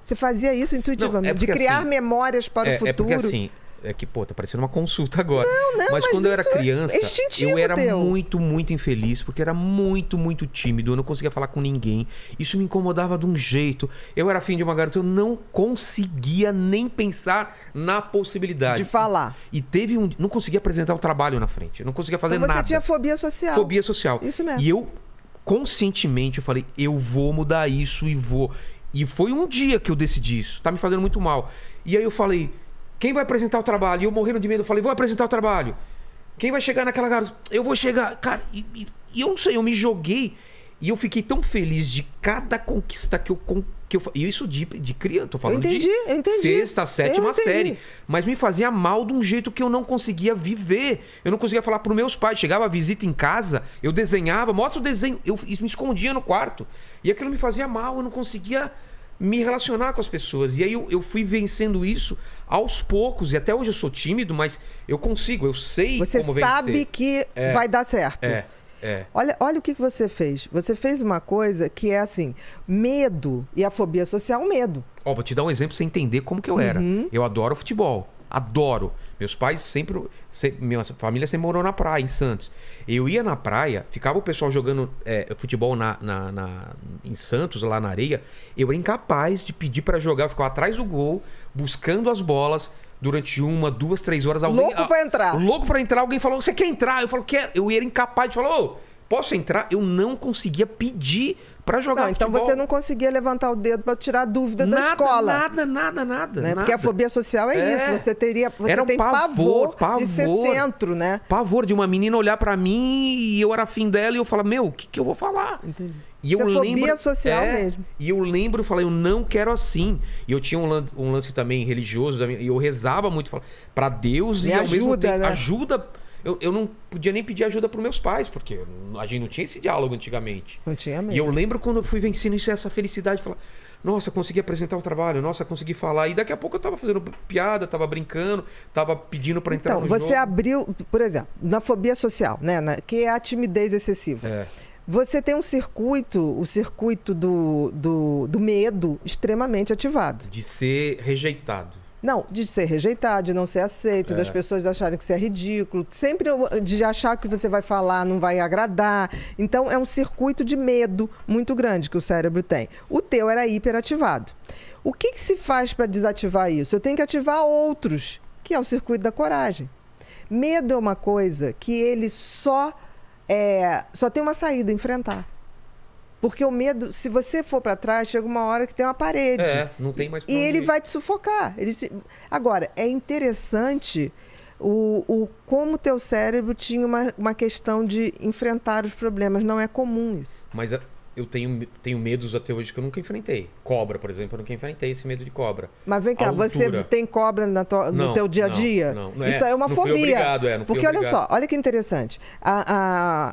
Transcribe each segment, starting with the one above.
Você fazia isso intuitivamente, Não, de criar assim, memórias para o futuro. É porque assim, é que, pô, tá parecendo uma consulta agora. Não, mas quando eu era criança, eu era teu. muito, muito infeliz, porque era muito, muito tímido, eu não conseguia falar com ninguém. Isso me incomodava de um jeito. Eu era filho de uma garota, eu não conseguia nem pensar na possibilidade. De falar. E teve um... Não conseguia apresentar um trabalho na frente, eu não conseguia fazer então nada. Você tinha fobia social. Fobia social. Isso mesmo. E eu, conscientemente, eu falei, eu vou mudar isso e vou... E foi um dia que eu decidi isso. Tá me fazendo muito mal. E aí eu falei, quem vai apresentar o trabalho? E eu morrendo de medo, eu falei, vou apresentar o trabalho. Quem vai chegar naquela garota? Eu vou chegar. Cara, e eu não sei, eu me joguei. E eu fiquei tão feliz de cada conquista que eu e isso de criança, tô falando eu entendi. Sexta, sétima série. Mas me fazia mal de um jeito que eu não conseguia viver. Eu não conseguia falar pros meus pais. Chegava a visita em casa, eu desenhava, mostra o desenho. Eu me escondia no quarto. E aquilo me fazia mal, eu não conseguia me relacionar com as pessoas. E aí eu fui vencendo isso aos poucos. E até hoje eu sou tímido, mas eu consigo, eu sei como vencer. Você sabe que vai dar certo. Olha o que você fez. Você fez uma coisa que é assim, medo e a fobia social, medo. Ó, vou te dar um exemplo pra você entender como que eu era. Eu adoro futebol. Adoro. Meus pais sempre... Minha família sempre morou na praia, em Santos. Eu ia na praia, ficava o pessoal jogando futebol em Santos, lá na areia. Eu era incapaz de pedir pra jogar. Eu ficava atrás do gol, buscando as bolas durante 1, 2, 3 horas. Louco pra entrar. Louco pra entrar. Alguém falou, você quer entrar? Eu falo, quero. Eu era incapaz de falar, ô, posso entrar? Eu não conseguia pedir pra jogar então futebol. você não conseguia levantar o dedo pra tirar a dúvida da escola. Nada. Porque a fobia social é isso. Você era um tem pavor de ser centro, né? Pavor de uma menina olhar pra mim e eu era afim dela e eu falar, meu, o que eu vou falar? Entendi. E eu lembro, fobia social mesmo. E eu lembro, falei, eu não quero assim. E eu tinha um lance também religioso, e eu rezava muito pra Deus e ao mesmo tempo, né? ajuda. Eu não podia nem pedir ajuda pros meus pais, porque a gente não tinha esse diálogo antigamente. Não tinha mesmo. E eu lembro quando eu fui vencendo isso, essa felicidade, de falar, nossa, consegui apresentar um trabalho, nossa, consegui falar. E daqui a pouco eu tava fazendo piada, tava brincando, tava pedindo pra entrar no jogo. Então, você abriu, por exemplo, na fobia social, né? Que é a timidez excessiva. Você tem o circuito do medo extremamente ativado. De ser rejeitado. Não, de ser rejeitado, de não ser aceito, das pessoas acharem que você é ridículo, sempre de achar que você vai falar não vai agradar. Então, é um circuito de medo muito grande que o cérebro tem. O teu era hiperativado. O que se faz para desativar isso? Eu tenho que ativar outros, que é o circuito da coragem. Medo é uma coisa que ele só tem uma saída, enfrentar. Porque o medo, se você for para trás, chega uma hora que tem uma parede. Não tem mais pra E onde ele ir. vai te sufocar. Agora, é interessante como o teu cérebro tinha uma questão de enfrentar os problemas. Não é comum isso. Mas eu tenho medos até hoje que eu nunca enfrentei. Cobra, por exemplo, eu nunca enfrentei esse medo de cobra. Mas vem cá, você tem cobra no teu dia a dia? Não Isso é uma fobia. Fui obrigado, não Porque fui olha obrigado. só, olha que interessante.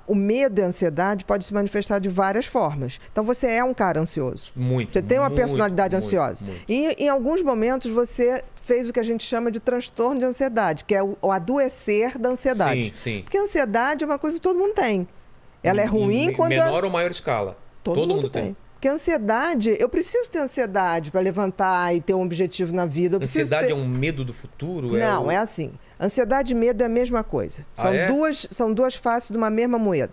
O medo e a ansiedade pode se manifestar de várias formas. Então você é um cara ansioso. Muito. Você tem uma personalidade ansiosa. Muito. E em alguns momentos você fez o que a gente chama de transtorno de ansiedade, que é o adoecer da ansiedade. Sim. Porque a ansiedade é uma coisa que todo mundo tem. Ela é ruim quando... menor ou maior escala. Todo mundo tem. Porque a ansiedade, eu preciso ter ansiedade para levantar e ter um objetivo na vida. Ansiedade é um medo do futuro? Não, é assim. Ansiedade e medo é a mesma coisa. São duas faces de uma mesma moeda.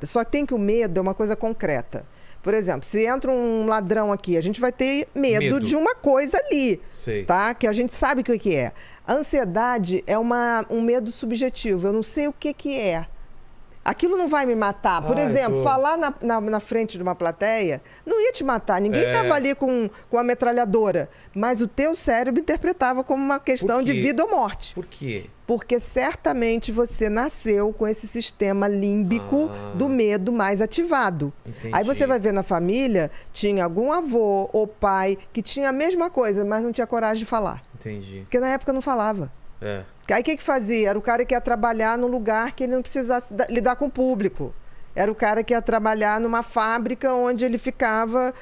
Só que tem que o medo é uma coisa concreta. Por exemplo, se entra um ladrão aqui, a gente vai ter medo de uma coisa ali, tá? Que a gente sabe o que é. A ansiedade é um medo subjetivo. Eu não sei o que é. Aquilo não vai me matar. Por exemplo, falar na frente de uma plateia não ia te matar. Ninguém estava ali com a metralhadora. Mas o teu cérebro interpretava como uma questão de vida ou morte. Por quê? Porque certamente você nasceu com esse sistema límbico do medo mais ativado. Entendi. Aí você vai ver na família, tinha algum avô ou pai que tinha a mesma coisa, mas não tinha coragem de falar. Entendi. Porque na época não falava. Aí o que fazia? Era o cara que ia trabalhar num lugar que ele não precisasse lidar com o público. Era o cara que ia trabalhar numa fábrica onde ele ficava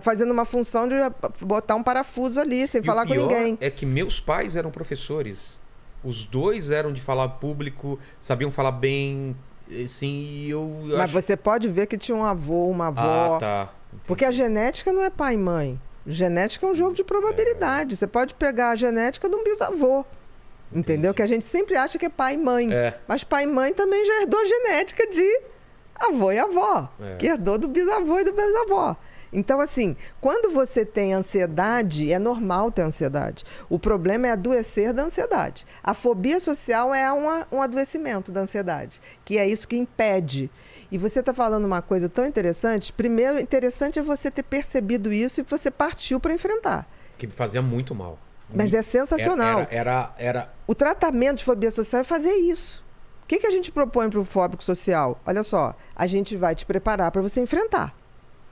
fazendo uma função de botar um parafuso ali, sem falar com ninguém. É que meus pais eram professores. Os dois eram de falar público, sabiam falar bem, assim, Mas você pode ver que tinha um avô, uma avó. Entendi. Porque a genética não é pai e mãe. Genética é um jogo de probabilidade. Você pode pegar a genética de um bisavô. Entendeu? Que a gente sempre acha que é pai e mãe. Mas pai e mãe também já herdou genética de avô e avó. Que herdou do bisavô e do bisavó. Então, assim, quando você tem ansiedade, é normal ter ansiedade. O problema é adoecer da ansiedade. A fobia social é um adoecimento da ansiedade, que é isso que impede. E você está falando uma coisa tão interessante. Primeiro, interessante é você ter percebido isso e você partiu para enfrentar. Que me fazia muito mal. Mas é sensacional. O tratamento de fobia social é fazer isso. O que a gente propõe para o fóbico social? Olha só, a gente vai te preparar para você enfrentar.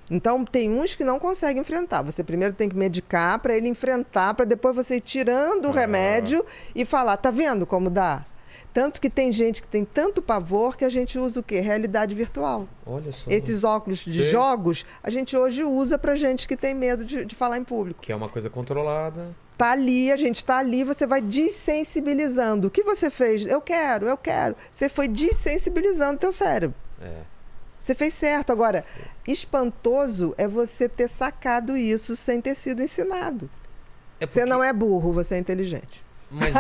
Então, tem uns que não conseguem enfrentar. Você primeiro tem que medicar para ele enfrentar, para depois você ir tirando o remédio e falar, tá vendo como dá? Tanto que tem gente que tem tanto pavor que a gente usa o quê? Realidade virtual. Olha só. Esses óculos de jogos, a gente hoje usa para gente que tem medo de falar em público. Que é uma coisa controlada. Tá ali, a gente tá ali, você vai desensibilizando. O que você fez? Eu quero. Você foi desensibilizando teu cérebro. Você fez certo. Agora, espantoso é você ter sacado isso sem ter sido ensinado. Você não é burro, você é inteligente. Mas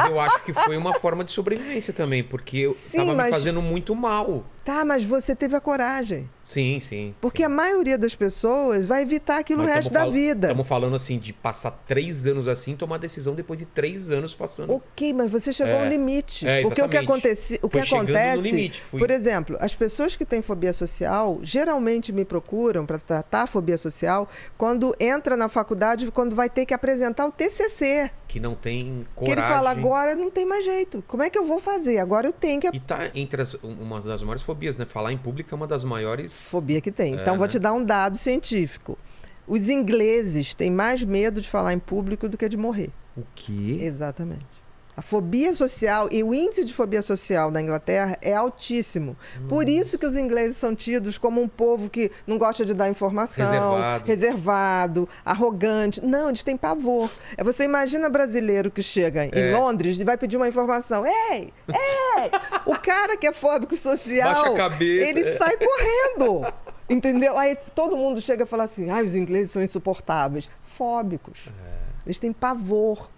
eu acho que foi uma forma de sobrevivência também, porque eu estava me fazendo muito mal. Tá, mas você teve a coragem. Sim. Porque a maioria das pessoas vai evitar aquilo o resto da vida. Estamos falando assim de passar 3 anos assim, tomar decisão depois de 3 anos passando. Ok, mas você chegou ao limite. Porque o que acontece, limite, por exemplo, as pessoas que têm fobia social geralmente me procuram para tratar a fobia social quando entra na faculdade, quando vai ter que apresentar o TCC. Que não tem coragem. Que ele fala, agora não tem mais jeito. Como é que eu vou fazer? Agora eu tenho que... E tá entre uma das maiores fobias, né? Falar em público é uma das maiores... Fobia que tem. Então, vou te dar um dado científico. Os ingleses têm mais medo de falar em público do que de morrer. O quê? Exatamente. A fobia social e o índice de fobia social da Inglaterra é altíssimo. Por isso que os ingleses são tidos como um povo que não gosta de dar informação, reservado, arrogante. Não, eles têm pavor. Você imagina brasileiro que chega em Londres e vai pedir uma informação. Ei! O cara que é fóbico social, baixa a cabeça, ele sai correndo. Entendeu? Aí todo mundo chega e fala assim, os ingleses são insuportáveis. Fóbicos. Eles têm pavor.